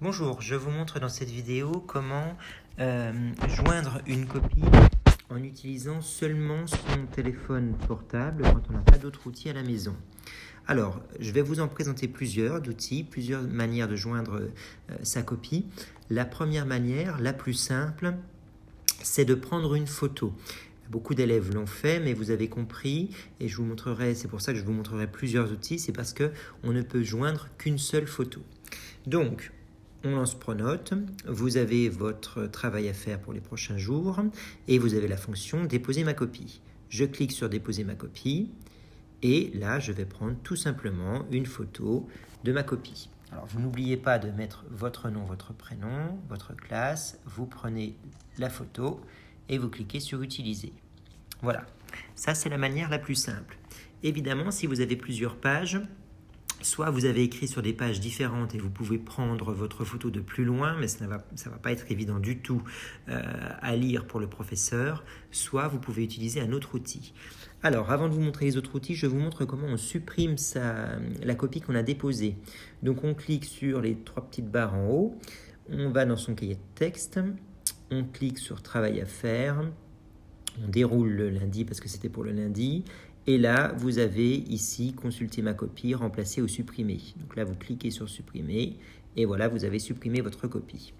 Bonjour, je vous montre dans cette vidéo comment joindre une copie en utilisant seulement son téléphone portable quand on n'a pas d'autres outils à la maison. Alors, je vais vous en présenter plusieurs d'outils, plusieurs manières de joindre sa copie. La première manière, la plus simple, c'est de prendre une photo. Beaucoup d'élèves l'ont fait, mais vous avez compris, et je vous montrerai, c'est pour ça que je vous montrerai plusieurs outils, c'est parce qu'on ne peut joindre qu'une seule photo. Donc, on lance Pronote, vous avez votre travail à faire pour les prochains jours et vous avez la fonction déposer ma copie. Je clique sur déposer ma copie et là je vais prendre tout simplement une photo de ma copie. Alors vous n'oubliez pas de mettre votre nom, votre prénom, votre classe, vous prenez la photo et vous cliquez sur utiliser. Voilà, ça c'est la manière la plus simple. Évidemment, si vous avez plusieurs pages, soit vous avez écrit sur des pages différentes et vous pouvez prendre votre photo de plus loin, mais ça ne va pas être évident du tout à lire pour le professeur, soit vous pouvez utiliser un autre outil. Alors, avant de vous montrer les autres outils, je vous montre comment on supprime la copie qu'on a déposée. Donc, on clique sur les trois petites barres en haut, on va dans son cahier de texte, on clique sur Travail à faire, on déroule le lundi parce que c'était pour le lundi, et là, vous avez ici consulter ma copie, remplacer ou supprimer. Donc là, vous cliquez sur supprimer et voilà, vous avez supprimé votre copie.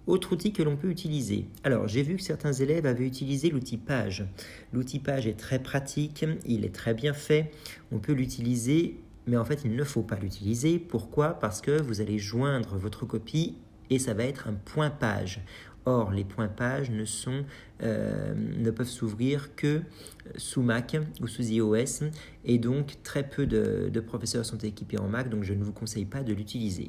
Autre outil que l'on peut utiliser. Alors, j'ai vu que certains élèves avaient utilisé l'outil Page. L'outil Page est très pratique, il est très bien fait. On peut l'utiliser, mais en fait, il ne faut pas l'utiliser. Pourquoi ? Parce que vous allez joindre votre copie et ça va être un point page. Or, les points pages ne peuvent s'ouvrir que sous Mac ou sous iOS et donc très peu de professeurs sont équipés en Mac, donc je ne vous conseille pas de l'utiliser.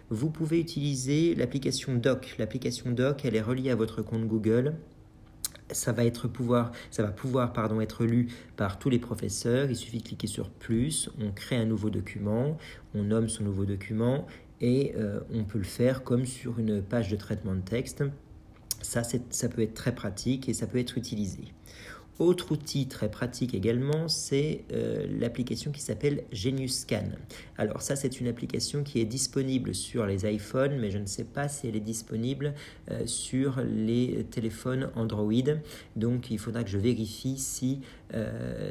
Vous pouvez utiliser l'application Doc. L'application Doc, elle est reliée à votre compte Google. Ça va pouvoir être lu par tous les professeurs. Il suffit de cliquer sur plus, on crée un nouveau document, on nomme son nouveau document et on peut le faire comme sur une page de traitement de texte. Ça peut être très pratique et ça peut être utilisé. Autre outil très pratique également, c'est l'application qui s'appelle GeniusScan. Alors ça, c'est une application qui est disponible sur les iPhones, mais je ne sais pas si elle est disponible sur les téléphones Android. Donc il faudra que je vérifie si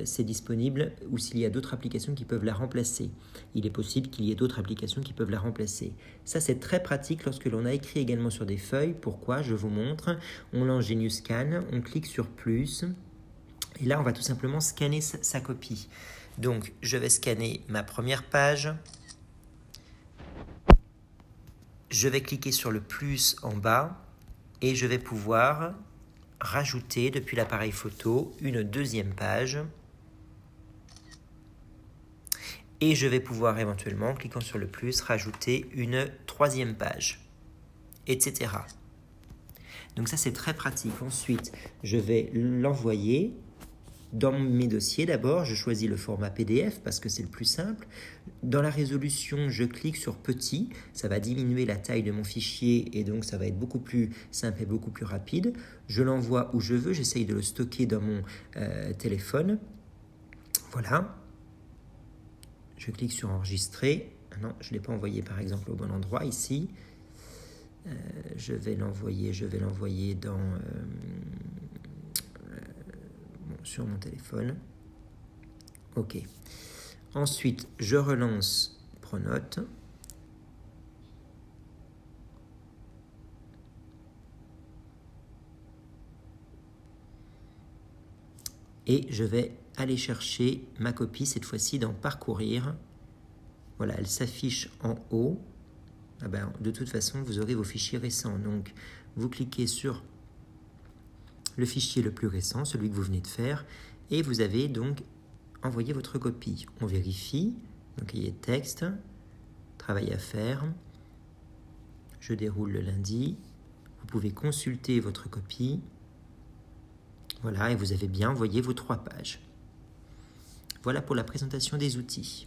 c'est disponible ou s'il y a d'autres applications qui peuvent la remplacer. Il est possible qu'il y ait d'autres applications qui peuvent la remplacer. Ça, c'est très pratique lorsque l'on a écrit également sur des feuilles. Pourquoi ? Je vous montre. On lance GeniusScan, on clique sur plus. Et là, on va tout simplement scanner sa copie. Donc, je vais scanner ma première page. Je vais cliquer sur le plus en bas et je vais pouvoir rajouter depuis l'appareil photo une deuxième page. Et je vais pouvoir éventuellement, en cliquant sur le plus, rajouter une troisième page, etc. Donc ça, c'est très pratique. Ensuite, je vais l'envoyer. Dans mes dossiers, d'abord, je choisis le format PDF parce que c'est le plus simple. Dans la résolution, je clique sur petit. Ça va diminuer la taille de mon fichier et donc ça va être beaucoup plus simple et beaucoup plus rapide. Je l'envoie où je veux. J'essaye de le stocker dans mon téléphone. Voilà. Je clique sur enregistrer. Ah non, je ne l'ai pas envoyé par exemple au bon endroit ici. Je vais l'envoyer sur mon téléphone. Ok. Ensuite, je relance Pronote. Et je vais aller chercher ma copie, cette fois-ci dans Parcourir. Voilà, elle s'affiche en haut. Ah ben, de toute façon, vous aurez vos fichiers récents. Donc, vous cliquez sur le fichier le plus récent, celui que vous venez de faire, et vous avez donc envoyé votre copie. On vérifie, donc il y a texte, travail à faire, je déroule le lundi, vous pouvez consulter votre copie, voilà, et vous avez bien envoyé vos 3 pages. Voilà pour la présentation des outils.